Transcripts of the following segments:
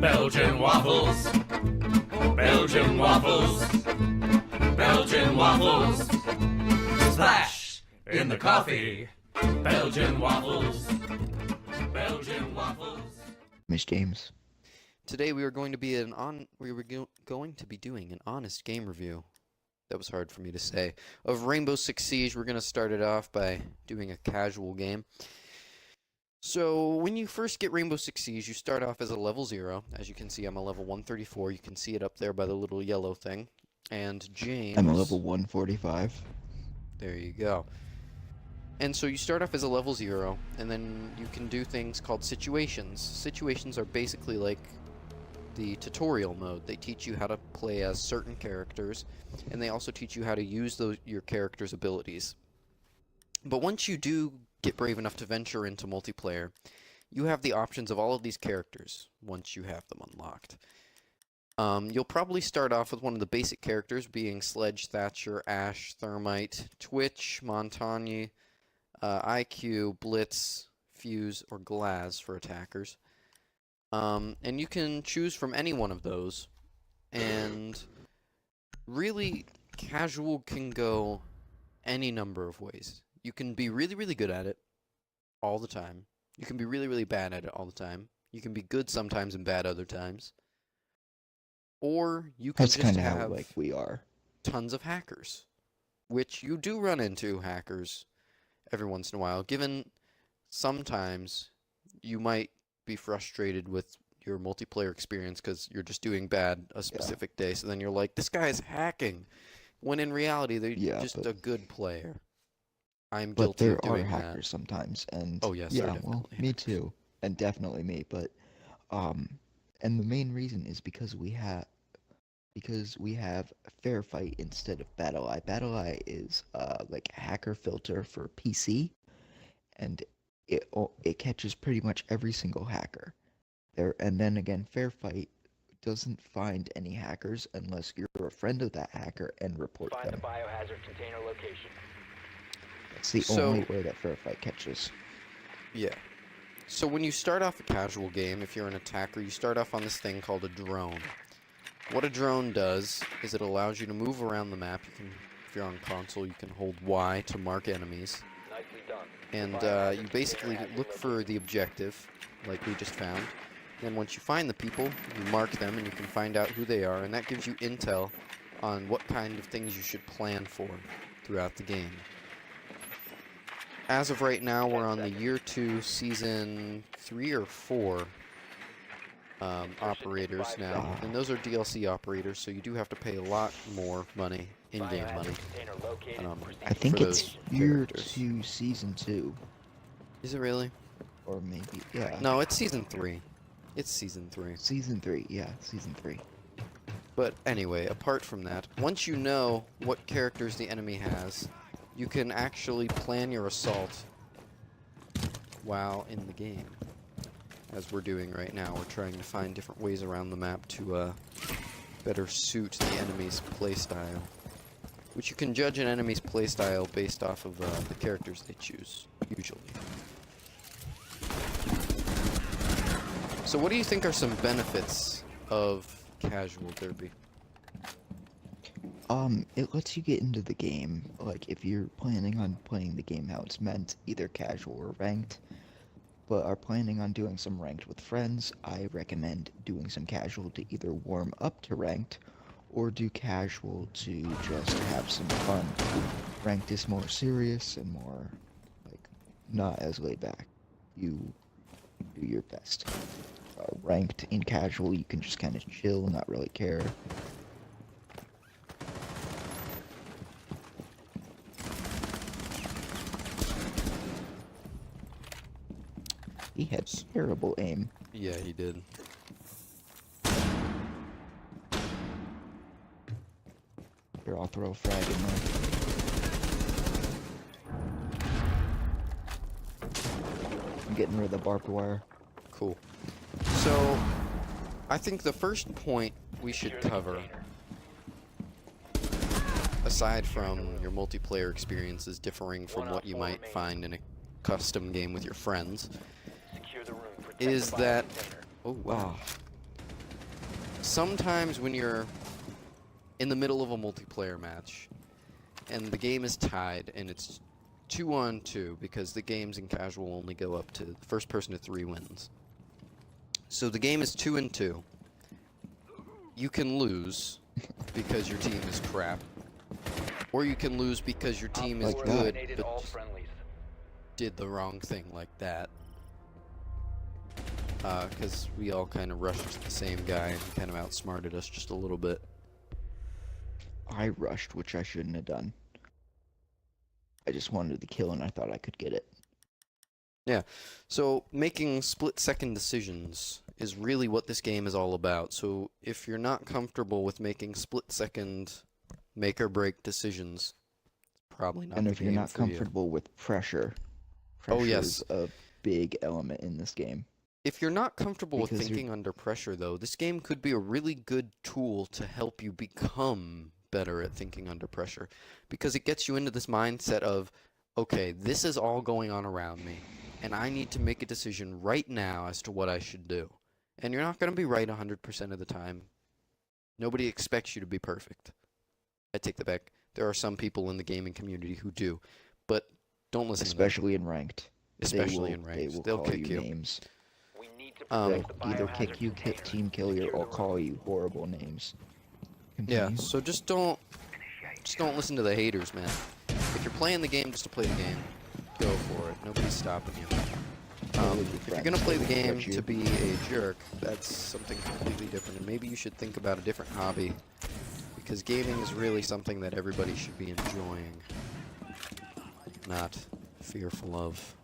Belgian waffles. Belgian waffles. Belgian waffles. Splash in the coffee. Belgian waffles. Belgian waffles. Miss James. Today we were going to be going to be doing an honest game review. That was hard for me to say. Of Rainbow Six Siege. We're going to start it off by doing a casual game. So when you first get Rainbow Six Siege, you start off as a level 0. As you can see, I'm a level 134. You can see it up there by the little yellow thing. And James... I'm a level 145. There you go. And so you start off as a level 0, and then you can do things called situations. Situations are basically like the tutorial mode. They teach you how to play as certain characters, and they also teach you how to use your character's abilities. But once you do get brave enough to venture into multiplayer, you have the options of all of these characters once you have them unlocked. You'll probably start off with one of the basic characters, being Sledge, Thatcher, Ash, Thermite, Twitch, Montagne, IQ, Blitz, Fuse, or Glaz for attackers. And you can choose from any one of those, and really, casual can go any number of ways. You can be really, really good at it all the time. You can be really, really bad at it all the time. You can be good sometimes and bad other times. Or you can That's just kind of have how like we are. tons of hackers, which you do run into hackers every once in a while, given sometimes you might be frustrated with your multiplayer experience because you're just doing bad a specific day, so then you're like, this guy is hacking, when in reality they're just a good player. I'm guilty of doing that. But there are hackers sometimes, and oh yes, yeah, well, me too, and definitely me. But and the main reason is because we have Fair Fight instead of BattleEye. BattleEye is like a hacker filter for PC, and it catches pretty much every single hacker there. And then again, Fair Fight doesn't find any hackers unless you're a friend of that hacker and report them. Find the biohazard container location. It's the only way that Fair Fight catches. Yeah. So when you start off a casual game, if you're an attacker, you start off on this thing called a drone. What a drone does is it allows you to move around the map. You can, if you're on console, you can hold Y to mark enemies. Nicely done. And you basically look for the objective, like we just found. Then once you find the people, you mark them and you can find out who they are, and that gives you intel on what kind of things you should plan for throughout the game. As of right now, we're on the Year 2, Season 3 or 4 operators now, and those are DLC operators, so you do have to pay a lot more money, in-game money. I think it's Year characters. 2, Season 2. Is it really? Or maybe, yeah. No, it's Season 3. It's Season 3. Season 3, yeah, Season 3. But anyway, apart from that, once you know what characters the enemy has, you can actually plan your assault while in the game. As we're doing right now, we're trying to find different ways around the map to better suit the enemy's playstyle. Which you can judge an enemy's playstyle based off of the characters they choose, usually. So what do you think are some benefits of casual derby? It lets you get into the game, like, if you're planning on playing the game how it's meant, either casual or ranked, but are planning on doing some ranked with friends, I recommend doing some casual to either warm up to ranked, or do casual to just have some fun. Ranked is more serious and more, like, not as laid back. You do your best. Ranked in casual, you can just kind of chill, not really care. He had terrible aim. Yeah, he did. Here, I'll throw a frag in there. I'm getting rid of the barbed wire. Cool. So, I think the first point we should cover, aside from your multiplayer experiences differing from what you might find in a custom game with your friends, is that... Oh, wow. sometimes when you're in the middle of a multiplayer match and the game is tied and it's 2-on-2 because the games in casual only go up to the first person to 3 wins. So the game is 2-2. You can lose because your team is crap, or you can lose because your team is Like good Eliminated but all just friendlies. did the wrong thing like that. Because we all kind of rushed the same guy and he kind of outsmarted us just a little bit. I rushed, which I shouldn't have done. I just wanted the kill and I thought I could get it. So making split-second decisions is really what this game is all about. So if you're not comfortable with making split-second make-or-break decisions, it's probably not And the if you're game not for you. comfortable with pressure, Oh, pressure yes. is a big element in this game. If you're not comfortable with Because you're- thinking under pressure, though, this game could be a really good tool to help you become better at thinking under pressure. Because it gets you into this mindset of, okay, this is all going on around me, and I need to make a decision right now as to what I should do. And you're not going to be right 100% of the time. Nobody expects you to be perfect. I take that back. There are some people in the gaming community who do, but don't listen Especially in ranked. to them. Especially they in will, ranks. They will They'll call kick you you. names. We need to Um, protect the They'll either biohazard kick you, container. team kill you, Secure or the call you horrible names. Yeah, Continue. so just don't listen to the haters, man. If you're playing the game just to play the game, go for it. Nobody's stopping you. If you're gonna play the game to be a jerk, that's something completely different, and maybe you should think about a different hobby, because gaming is really something that everybody should be enjoying, not fearful of.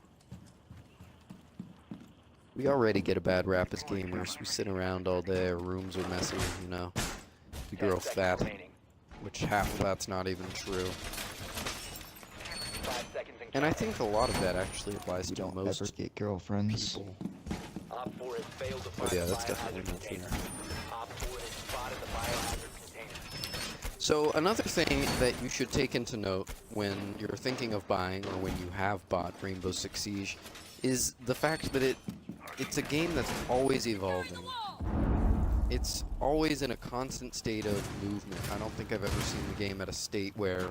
We already get a bad rap as gamers. We sit around all day, our rooms are messy, you know. We 10 grow seconds fat, remaining. which half of that's not even true. 5 seconds And I think a lot of that actually applies You to don't most ever get girlfriends. people. Op 4 has failed to Oh find yeah, the that's biohazard definitely not container. true. Op 4 has spotted the biohazard container. So another thing that you should take into note when you're thinking of buying or when you have bought Rainbow Six Siege is the fact that it's a game that's always evolving. It's always in a constant state of movement. I don't think I've ever seen the game at a state where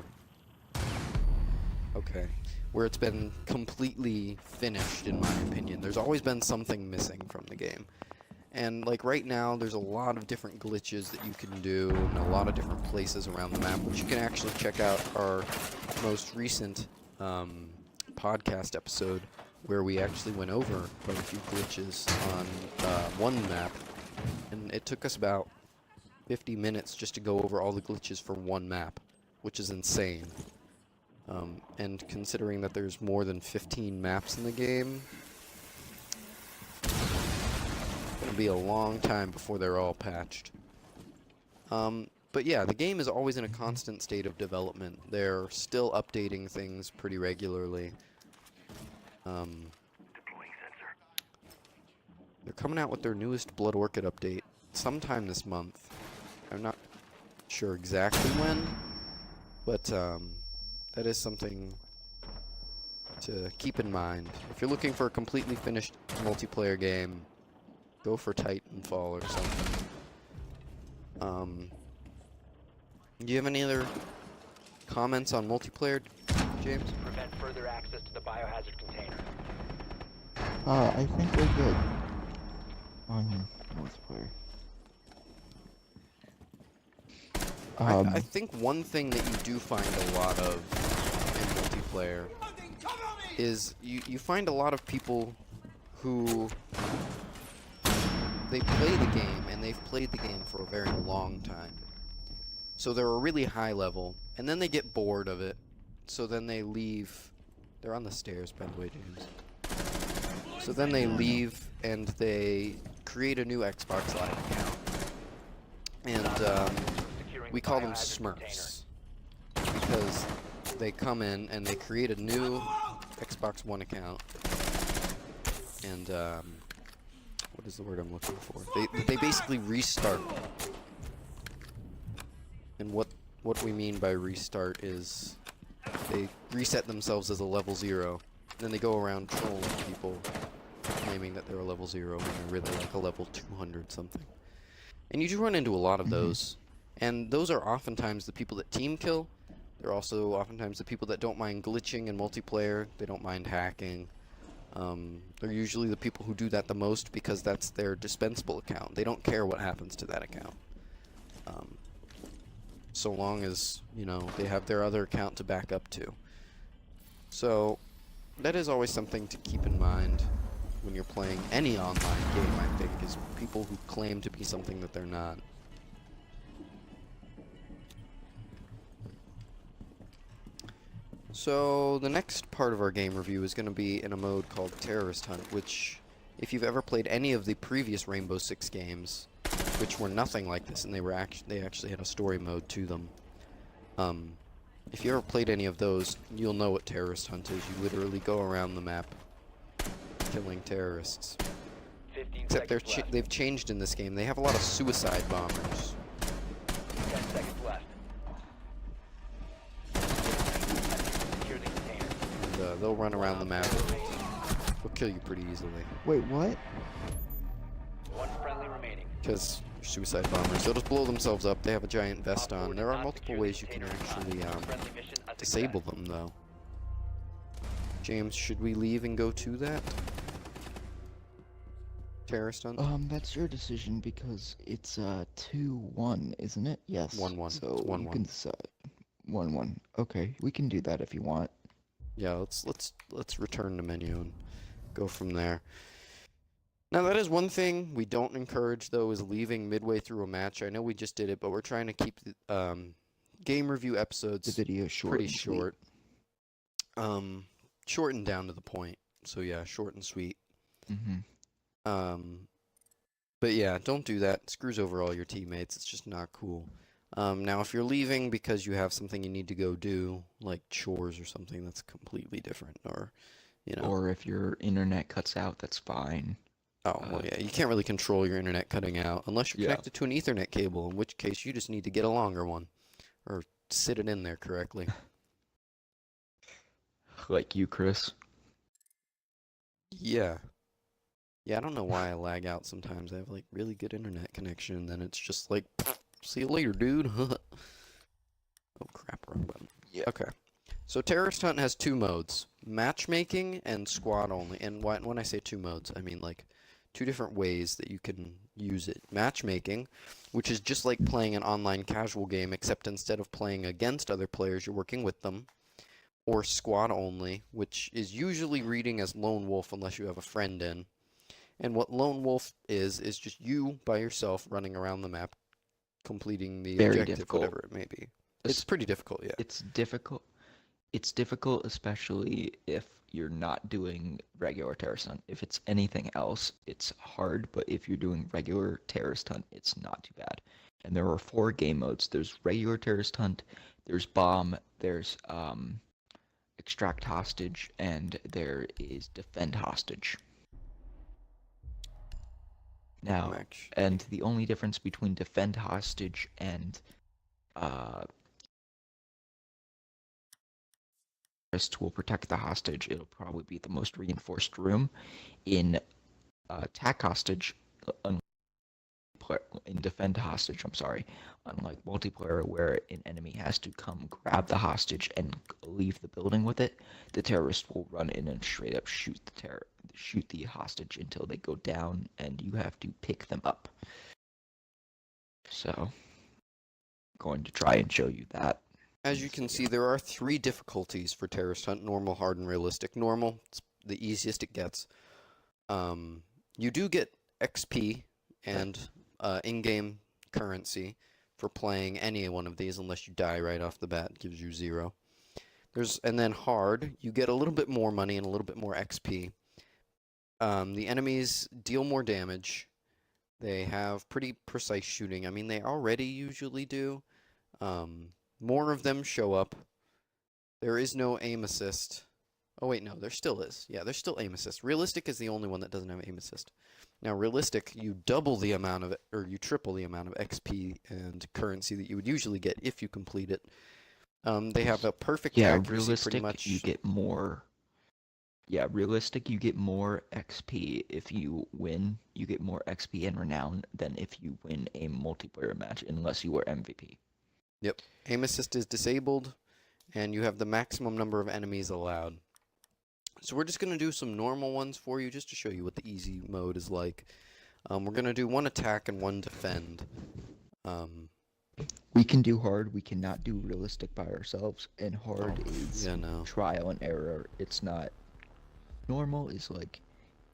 it's been completely finished, in my opinion. There's always been something missing from the game. And like right now, there's a lot of different glitches that you can do in a lot of different places around the map, which you can actually check out our most recent podcast episode where we actually went over quite a few glitches on one map. And it took us about 50 minutes just to go over all the glitches for one map, which is insane. And considering that there's more than 15 maps in the game, it'll be a long time before they're all patched. But yeah, the game is always in a constant state of development. They're still updating things pretty regularly. They're coming out with their newest Blood Orchid update sometime this month. I'm not sure exactly when, but that is something to keep in mind. If you're looking for a completely finished multiplayer game, go for Titanfall or something. Do you have any other comments on multiplayer, James? Prevent further access to the biohazard container. I think we're good on multiplayer. I think one thing that you do find a lot of in multiplayer is you find a lot of people who they play the game and they've played the game for a very long time. So they're a really high level, and then they get bored of it. So then they leave. They're on the stairs, by the way, James. So then they leave and they create a new Xbox Live account. And Securing we the call them biohazard Smurfs. Because they come in and they create a new Xbox One account. And what is the word I'm looking for? They basically restart. And what we mean by restart is they reset themselves as a level 0. Then they go around trolling people, claiming that they're a level 0 when they're really like a level 200 something. And you do run into a lot of Mhm. those. And those are oftentimes the people that team kill. They're also oftentimes the people that don't mind glitching in multiplayer. They don't mind hacking. They're usually the people who do that the most because that's their dispensable account. They don't care what happens to that account. Um, so long as, you know, they have their other account to back up to. So that is always something to keep in mind when you're playing any online game, I think, is people who claim to be something that they're not. So the next part of our game review is going to be in a mode called Terrorist Hunt, which, if you've ever played any of the previous Rainbow Six games, which were nothing like this, and they actually had a story mode to them. If you ever played any of those, you'll know what Terrorist Hunt is. You literally go around the map killing terrorists. 15 Except seconds left. they've changed in this game. They have a lot of suicide bombers. 10 seconds left. Secure the container. And they'll run around the map. They'll kill you pretty easily. Wait, what? One friendly remaining. Because suicide bombers. They'll just blow themselves up. They have a giant vest Op four on. did There are not multiple secure the ways you can container in actually time. Friendly mission a disable success. them, though. James, should we leave and go to that? Terrorist hunt? That's your decision because it's 2-1, isn't it? Yes. 1-1. So It's you 1-1. can decide. 1-1. Okay, we can do that if you want. Yeah, let's return to menu and go from there. Now that is one thing we don't encourage though, is leaving midway through a match. I know we just did it, but we're trying to keep the game review The episodes video short. pretty and sweet. short. Short and down to the point. So yeah, short and sweet. Mhm. But yeah, don't do that. It screws over all your teammates. It's just not cool. Now, if you're leaving because you have something you need to go do, like chores or something, that's completely different. Or, you know. Or if your internet cuts out, that's fine. Oh, well, yeah, you can't really control your internet cutting out unless you're Yeah. connected to an Ethernet cable, in which case you just need to get a longer one. Or sit it in there correctly. Like you, Chris. Yeah. Yeah, I don't know why I lag out sometimes. I have like really good internet connection, and then it's just like, see you later, dude. Oh crap, wrong button. Yeah. Okay. So Terrorist Hunt has two modes, matchmaking and squad only. And when I say two modes, I mean like two different ways that you can use it. Matchmaking, which is just like playing an online casual game, except instead of playing against other players, you're working with them. Or squad only, which is usually reading as lone wolf unless you have a friend in. And what lone wolf is just you by yourself running around the map, completing the Very objective, difficult. whatever it may be. It's pretty difficult, yeah. It's difficult. It's difficult, especially if you're not doing regular terrorist hunt. If it's anything else, it's hard. But if you're doing regular terrorist hunt, it's not too bad. And there are 4 game modes. There's regular terrorist hunt. There's bomb. There's extract hostage, and there is defend hostage. Now, Match. and the only difference between defend hostage and terrorist will protect the hostage. It'll probably be the most reinforced room. In attack hostage, in defend hostage, I'm sorry, unlike multiplayer where an enemy has to come grab the hostage and leave the building with it, the terrorist will run in and straight up shoot the hostage until they go down, and you have to pick them up. So, I'm going to try and show you that. As you can see, there are 3 difficulties for Terrorist Hunt: normal, hard, and realistic. Normal, it's the easiest it gets. You do get XP and in-game currency for playing any one of these, unless you die right off the bat. It gives you 0. And then hard, you get a little bit more money and a little bit more XP. The enemies deal more damage. They have pretty precise shooting. I mean, they already usually do. More of them show up. There is no aim assist. Oh wait, no, there still is. Yeah, there's still aim assist. Realistic is the only one that doesn't have aim assist. Now, realistic, you double the amount of it, or you triple the amount of XP and currency that you would usually get if you complete it. They have a perfect Yeah, accuracy, realistic, pretty much. you get more. Yeah, realistic, you get more XP if you win. You get more XP and renown than if you win a multiplayer match, unless you were MVP. Yep. Aim assist is disabled, and you have the maximum number of enemies allowed. So we're just going to do some normal ones for you, just to show you what the easy mode is like. We're going to do one attack and one defend. We can do hard, we cannot do realistic by ourselves, and hard is Yeah, no. trial and error. It's not... Normal is like,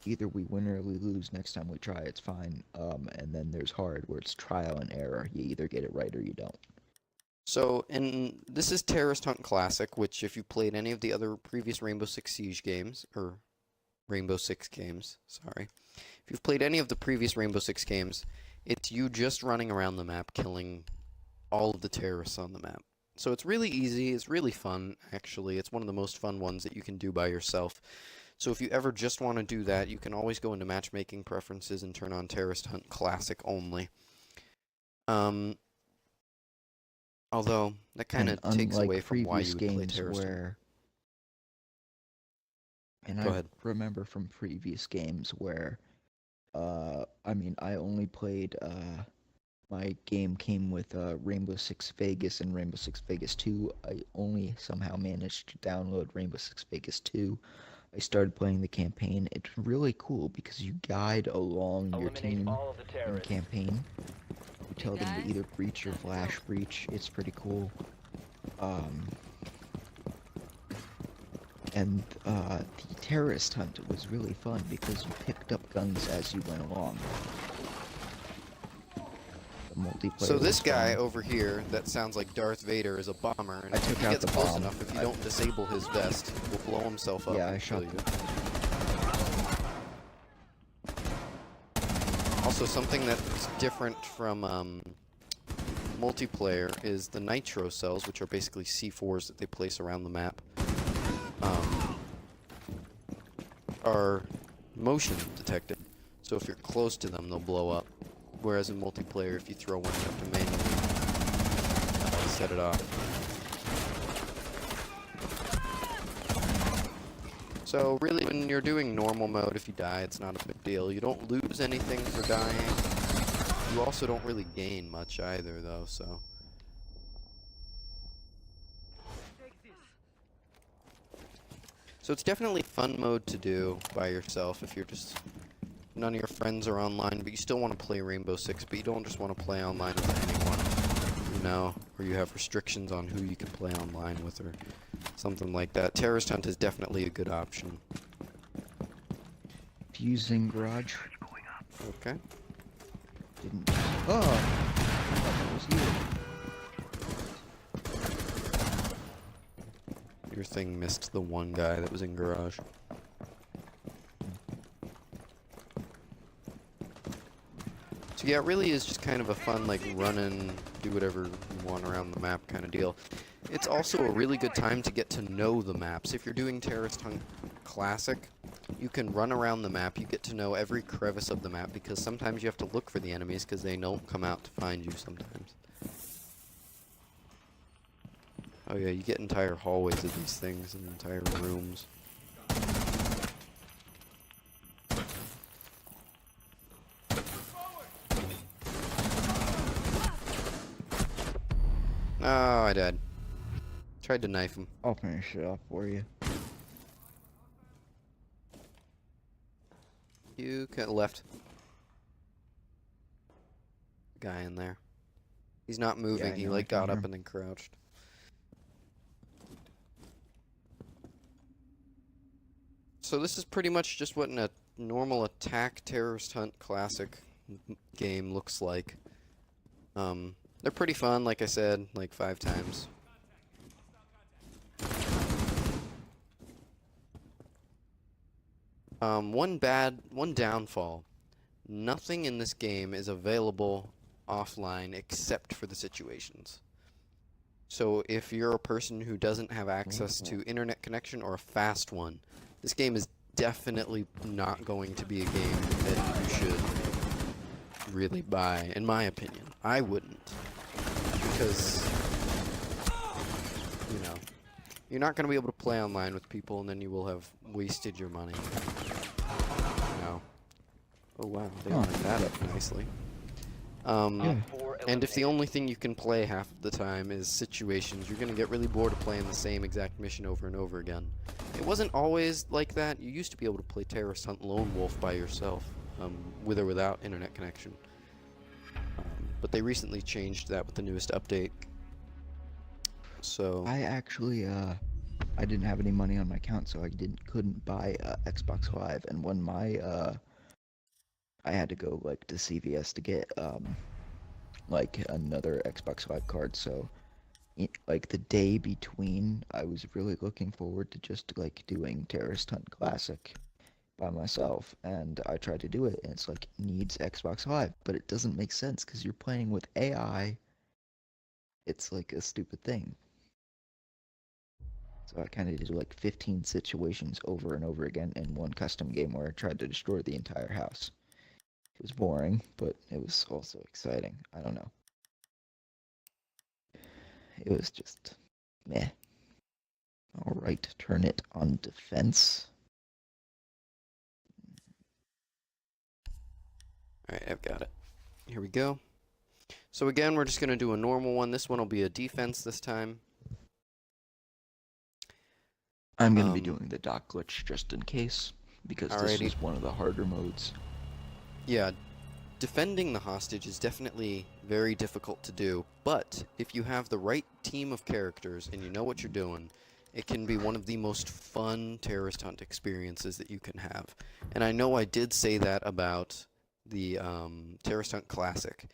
either we win or we lose, next time we try it's fine, and then there's hard, where it's trial and error. You either get it right or you don't. So, this is Terrorist Hunt Classic, which if you played any of the other previous Rainbow Six Siege games, or Rainbow Six games, sorry. If you've played any of the previous Rainbow Six games, it's you just running around the map, killing all of the terrorists on the map. So it's really easy, it's really fun, actually. It's one of the most fun ones that you can do by yourself. So if you ever just want to do that, you can always go into matchmaking preferences and turn on Terrorist Hunt Classic only. Although, that kind of takes away from why you would play Terrorist Hunt. And Go I ahead. remember from previous games where, I mean, I only played, my game came with Rainbow Six Vegas and Rainbow Six Vegas 2. I only somehow managed to download Rainbow Six Vegas 2. I started playing the campaign. It's really cool because you guide along your Eliminate team all of the in the terrorists. campaign. You tell them to either breach or flash breach. It's pretty cool. And the terrorist hunt was really fun because you picked up guns as you went along. The multiplayer So this was guy fun. over here that sounds like Darth Vader is a bomber, and I if took he out gets the close bomb. enough, if you don't disable his vest, will blow himself up Yeah, I and shot kill you. Also, something that's different from multiplayer is the nitro cells, which are basically C4s that they place around the map, are motion detected. So if you're close to them, they'll blow up. Whereas in multiplayer, if you throw one, you have to manually set it off. So really, when you're doing normal mode, if you die, it's not a big deal. You don't lose anything for dying. You also don't really gain much either, though, so... So it's definitely fun mode to do by yourself if you're just... None of your friends are online, but you still want to play Rainbow Six, but you don't just want to play online with anyone, you know, or you have restrictions on who you can play online with or something like that. Terrorist Hunt is definitely a good option. Fusing garage. Okay. Didn't. Oh! That was you. Your thing missed the one guy that was in garage. So yeah, it really is just kind of a fun, like, run and do whatever you want around the map kind of deal. It's also a really good time to get to know the maps. If you're doing Terrorist Hunt Classic, you can run around the map, you get to know every crevice of the map, because sometimes you have to look for the enemies because they don't come out to find you sometimes. Oh yeah, you get entire hallways of these things and entire rooms. Oh, I died. Tried to knife him. I'll finish it off for you. You left. Guy in there. He's not moving. Yeah, I He know, like I can got hear up him. and then crouched. So this is pretty much just what a normal attack terrorist hunt classic game looks like. They're pretty fun, like I said, like 5 times. One downfall. Nothing in this game is available offline except for the situations. So if you're a person who doesn't have access to internet connection or a fast one, this game is definitely not going to be a game that you should really buy, in my opinion. I wouldn't. Because, you know, You're not going to be able to play online with people, and then you will have wasted your money. No. Oh wow, they lined that up nicely. Yeah. And if the only thing you can play half of the time is situations, you're going to get really bored of playing the same exact mission over and over again. It wasn't always like that. You used to be able to play Terrorist Hunt Lone Wolf by yourself, with or without internet connection. But they recently changed that with the newest update. So I actually, I didn't have any money on my account, so I couldn't buy Xbox Live. And when I had to go like to CVS to get like another Xbox Live card. So, like the day between, I was really looking forward to just like doing Terrorist Hunt Classic by myself, and I tried to do it, and it's like needs Xbox Live, but it doesn't make sense because you're playing with AI. It's like a stupid thing. So I kind of did like 15 situations over and over again in one custom game where I tried to destroy the entire house. It was boring, but it was also exciting. I don't know. It was just meh. Alright, turn it on defense. Alright, I've got it. Here we go. So again, we're just going to do a normal one. This one will be a defense this time. I'm going to be doing the dock glitch just in case, because this Alrighty. is one of the harder modes. Yeah, defending the hostage is definitely very difficult to do, but if you have the right team of characters and you know what you're doing, it can be one of the most fun terrorist hunt experiences that you can have. And I know I did say that about the Terrorist Hunt Classic,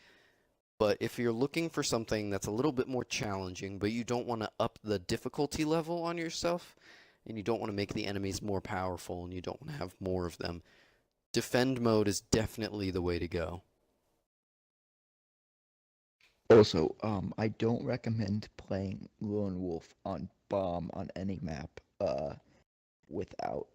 but if you're looking for something that's a little bit more challenging, but you don't want to up the difficulty level on yourself, and you don't want to make the enemies more powerful, and you don't want to have more of them, defend mode is definitely the way to go. Also, I don't recommend playing Lone Wolf on Bomb on any map, without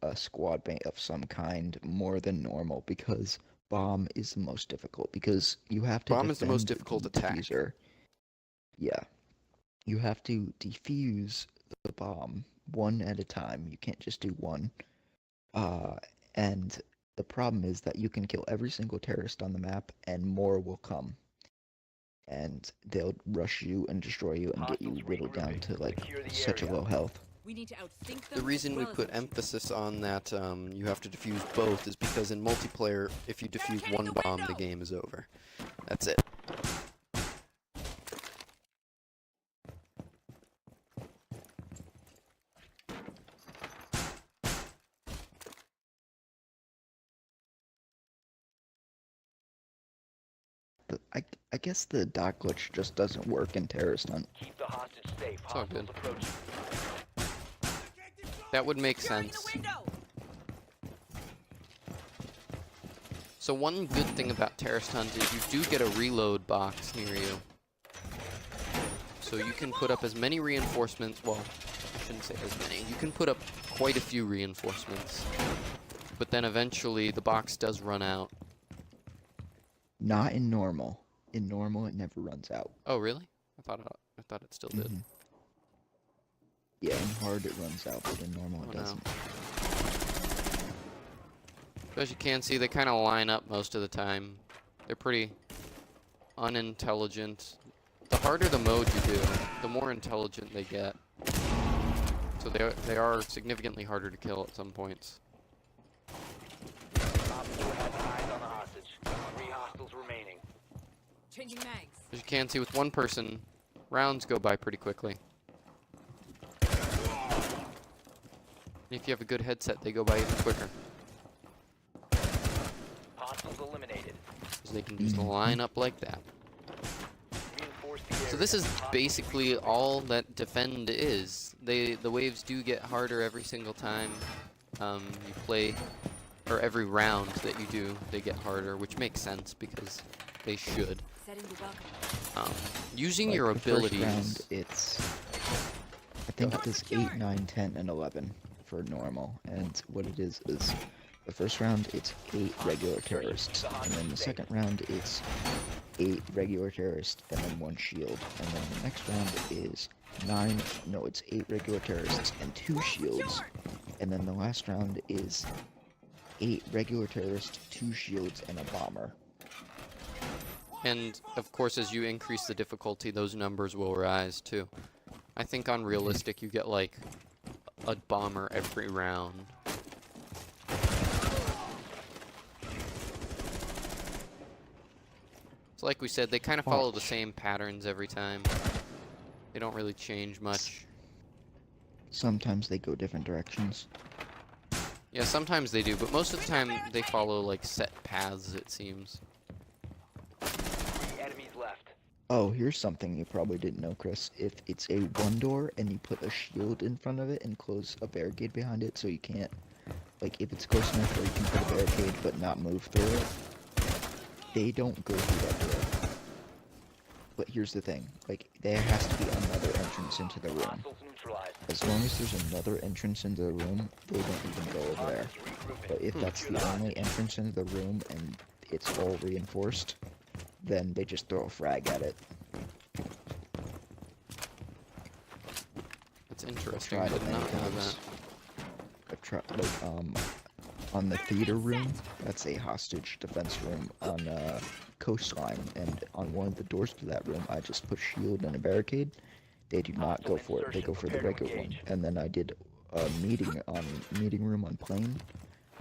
a squad mate of some kind more than normal, because Bomb is the most difficult, because you have to Bomb is the most defend difficult the attack. diffuser. Yeah. You have to defuse the bomb one at a time. You can't just do one. And the problem is that you can kill every single terrorist on the map, and more will come. And they'll rush you and destroy you and get you whittled down to like such a low health. We need to outthink them The reason as we well as put outshoot emphasis on that you have to defuse both is because in multiplayer, if you defuse one bomb, the game is over. That's it. I guess the dock glitch just doesn't work in Terrorist Hunt. Keep the hostage safe. It's all Hostiles good. approaching. That would make sense. So one good thing about Terrorist Hunt is you do get a reload box near you. So you can put up as many reinforcements, well, I shouldn't say as many. You can put up quite a few reinforcements. But then eventually the box does run out. Not in normal. In normal, it never runs out. Oh, really? I thought it still did. Mhm. Yeah, in hard it runs out, but in normal it Oh, no. doesn't. So as you can see, they kind of line up most of the time. They're pretty unintelligent. The harder the mode you do, the more intelligent they get. So they are significantly harder to kill at some points. Op 4 has eyes on the hostage. 3 hostiles remaining. Changing mags. As you can see, with one person, rounds go by pretty quickly. And if you have a good headset, they go by even quicker. Hostiles eliminated. Because they can just line up like that. Reinforce the So area. this is Hostiles basically reloading. all that defend is. The waves do get harder every single time you play, or every round that you do, they get harder, which makes sense because they should. Setting the welcome. Using Like, your the first abilities. round, it's... I think it is 8, 9, 10, and 11 for normal. And what it is the first round, it's 8 regular terrorists. And then the second round, it's 8 regular terrorists, and then 1 shield. And then the next round is 9, no, it's 8 regular terrorists and 2 shields. And then the last round is 8 regular terrorists, 2 shields, and a bomber. And of course, as you increase the difficulty, those numbers will rise too. I think on realistic, you get like a bomber every round. So like we said, they kind of follow the same patterns every time. They don't really change much. Sometimes they go different directions. Yeah, sometimes they do, but most of the time they follow like set paths, it seems. 3 enemies left. Oh, here's something you probably didn't know, Chris. If it's a 1 door and you put a shield in front of it and close a barricade behind it so you can't, like if it's close enough where you can put a barricade but not move through it, they don't go through that door. But here's the thing, like there has to be another entrance into the room. Hostiles neutralized. As long as there's another entrance into the room, they don't even go over there. But if that's the only entrance into the room and it's all reinforced, then they just throw a frag at it. That's interesting. Tried I it did many not know times. that. I've tried, like, on the theater room, that's a hostage defense room on coastline, and on one of the doors to that room, I just put a shield and a barricade. They do not go for it. They go for the regular one. And then I did a meeting room on plane.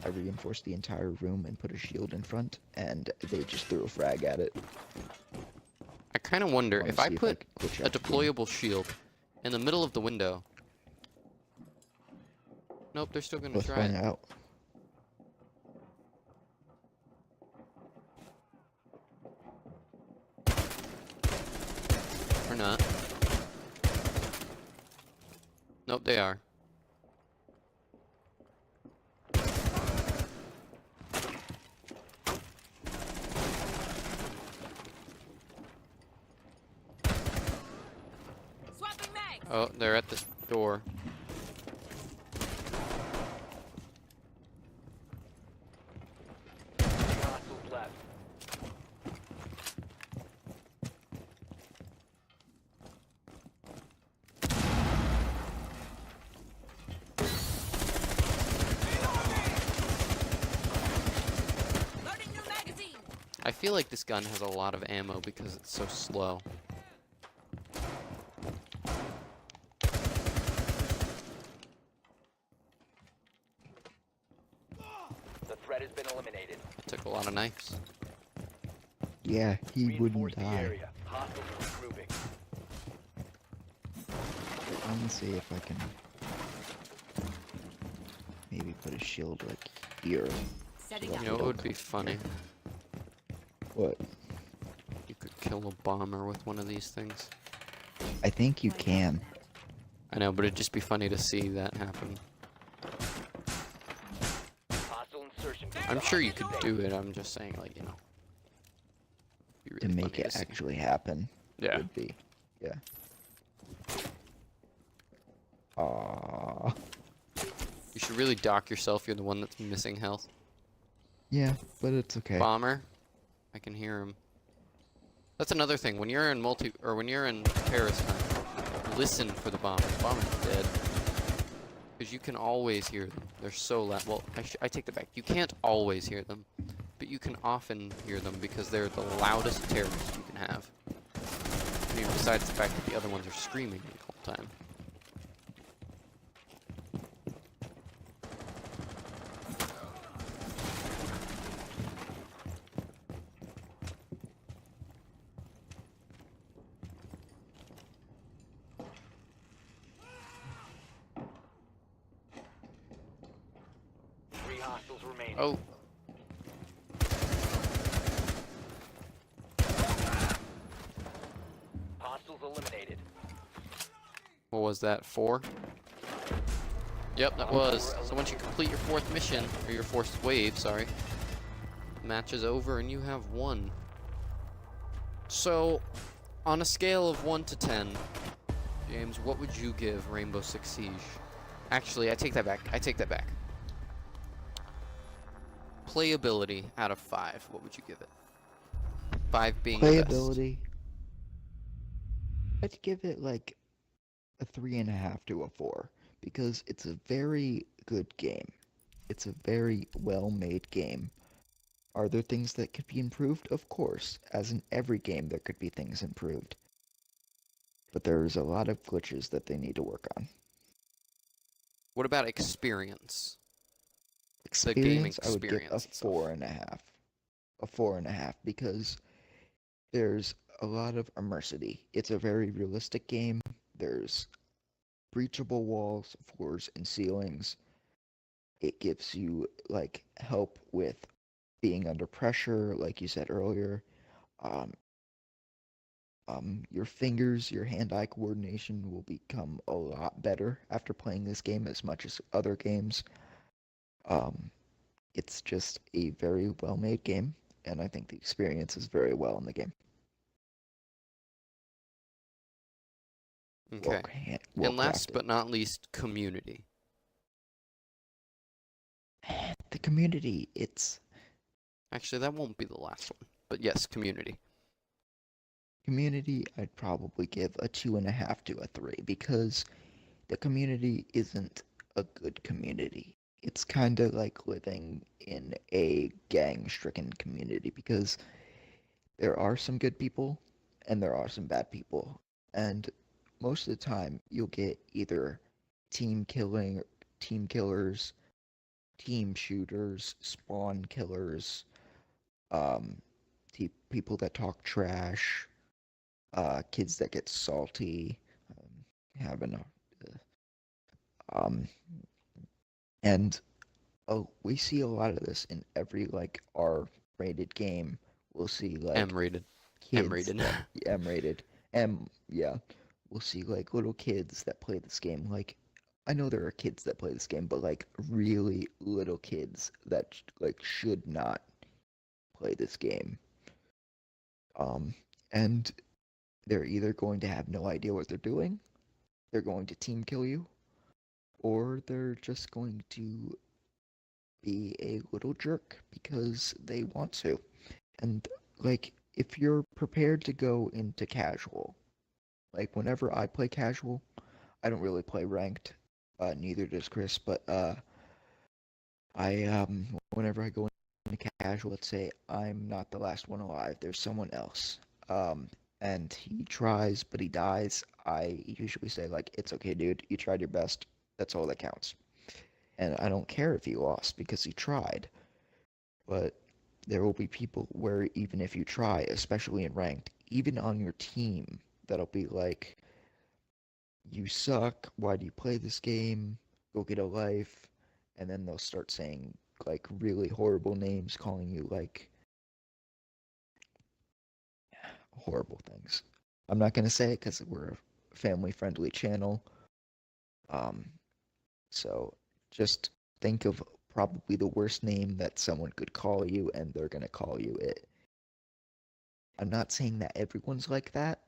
I reinforced the entire room and put a shield in front, and they just threw a frag at it. I kind of wonder Wanna if I see if I put can glitch a out the game. deployable shield in the middle of the window. Nope, they're still gonna Let's try find it. out. Or not. Nope, they are. Swapping mags. Oh, they're at the door. Hostiles left. Loading new magazine. I feel like this gun has a lot of ammo because it's so slow. The threat has been eliminated. It took a lot of knives. Yeah, he wouldn't Reinforce the die. area. Hostiles regrouping. Let me see if I can maybe put a shield like here. Setting You up. You know, it would be funny. What? You could kill a bomber with one of these things. I think you can. I know, but it'd just be funny to see that happen. Hostile insertion. I'm sure you could do it. I'm just saying, like, you know. Be To really make funny it see. actually happen. Yeah. Would be. Yeah. Aww. You should really dock yourself. You're the one that's missing health. Yeah, but it's okay. Bomber. I can hear him. That's another thing. When you're in when you're in Paris time, listen for the bomber. The bomber's dead. Because you can always hear them. They're so loud. Well, I take that back. You can't always hear them, but you can often hear them because they're the loudest terrorists you can have. I mean, besides the fact that the other ones are screaming the whole time. Three hostiles remaining. Oh. Hostiles eliminated. What was that, 4? Yep, that was. So once you complete your 4th mission, or your 4th wave, sorry, match is over and you have won. So, on a scale of 1 to 10, James, what would you give Rainbow Six Siege? Actually, I take that back. I take that back. Playability out of 5, what would you give it? 5 being the best. Playability, I'd give it like a 3.5 to a 4 because it's a very good game. It's a very well-made game. Are there things that could be improved? Of course, as in every game there could be things improved. But there's a lot of glitches that they need to work on. What about experience? Experience, I would give a experience itself. 4.5. A 4.5 because there's a lot of immersity. It's a very realistic game. There's breachable walls, floors, and ceilings. It gives you like help with being under pressure, like you said earlier. Um, your fingers, your hand-eye coordination will become a lot better after playing this game as much as other games. It's just a very well-made game, and I think the experience is very well in the game. Okay. Well And last crafted. but not least, community. The community, it's Actually, that won't be the last one. But yes, community. community, I'd probably give a 2.5 to a 3 because the community isn't a good community. It's kind of like living in a gang-stricken community because there are some good people and there are some bad people. And most of the time, you'll get either team killing, team killers, team shooters, spawn killers, um, people that talk trash, kids that get salty, having um, and we see a lot of this in every like R-rated game. We'll see like M-rated. kids M-rated. that, M-rated, yeah. We'll see like little kids that play this game. Like I know there are kids that play this game, but like really little kids that like should not play this game. And they're either going to have no idea what they're doing, they're going to team kill you, or they're just going to be a little jerk because they want to. And like if you're prepared to go into casual, like whenever I play casual, I don't really play ranked, neither does Chris, but I whenever I go into casual, let's say I'm not the last one alive, there's someone else. And he tries, but he dies. I usually say like, it's okay, dude. You tried your best. That's all that counts. And I don't care if he lost because he tried. But there will be people where even if you try, especially in ranked, even on your team, that'll be like, you suck. Why do you play this game? Go get a life. And then they'll start saying like really horrible names, calling you like horrible things. I'm not gonna say it because we're a family-friendly channel. So just think of probably the worst name that someone could call you, and they're gonna call you it. I'm not saying that everyone's like that,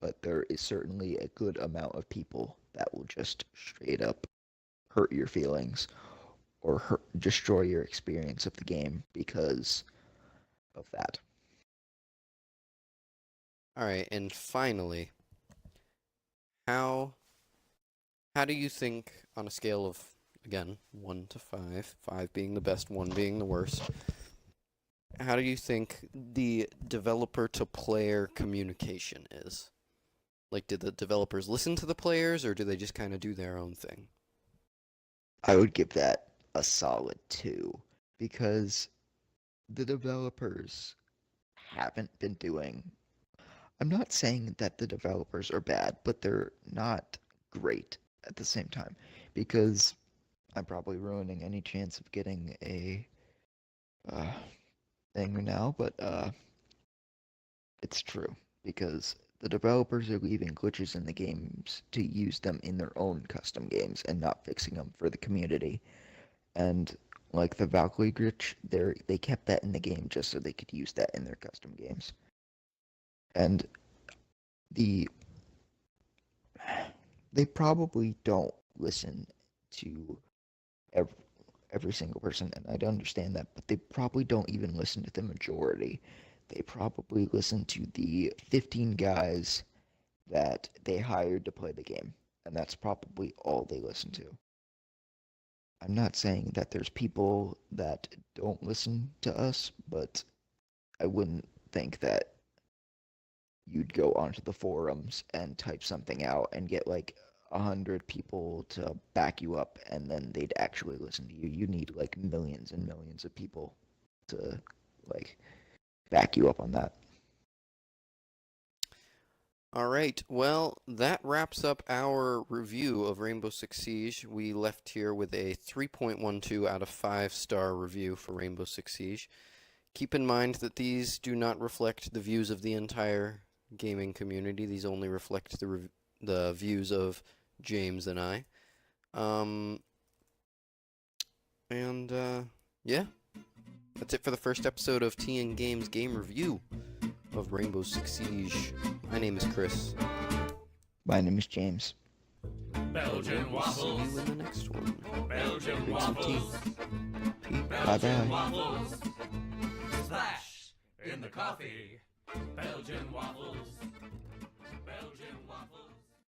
but there is certainly a good amount of people that will just straight up hurt your feelings or destroy your experience of the game because of that. All right, and finally, how do you think on a scale of again 1 to 5, 5 being the best, 1 being the worst, how do you think the developer to player communication is? Like, did the developers listen to the players, or do they just kind of do their own thing? I would give that a solid 2 because the developers haven't been doing. I'm not saying that the developers are bad, but they're not great at the same time because I'm probably ruining any chance of getting a thing now, but it's true because the developers are leaving glitches in the games to use them in their own custom games and not fixing them for the community. And like the Valkyrie glitch, they kept that in the game just so they could use that in their custom games. And they probably don't listen to every single person, and I'd understand that, but they probably don't even listen to the majority. they probably listen to the 15 guys that they hired to play the game, and that's probably all they listen to. I'm not saying that there's people that don't listen to us, but I wouldn't think that you'd go onto the forums and type something out and get like 100 people to back you up, and then they'd actually listen to you. You need like millions and millions of people to like back you up on that. All right, well, that wraps up our review of Rainbow Six Siege. We left here with a 3.12 out of 5-star review for Rainbow Six Siege. Keep in mind that these do not reflect the views of the entire gaming community. These only reflect the views of James and I. Yeah, that's it for the first episode of TN Games Game Review of Rainbow Six Siege. My name is Chris. My name is James. Belgian We'll see waffles. you in the next one. Belgian Drink some tea. waffles. Pete. Belgian Bye-bye. waffles. Splash in the coffee. Belgian waffles.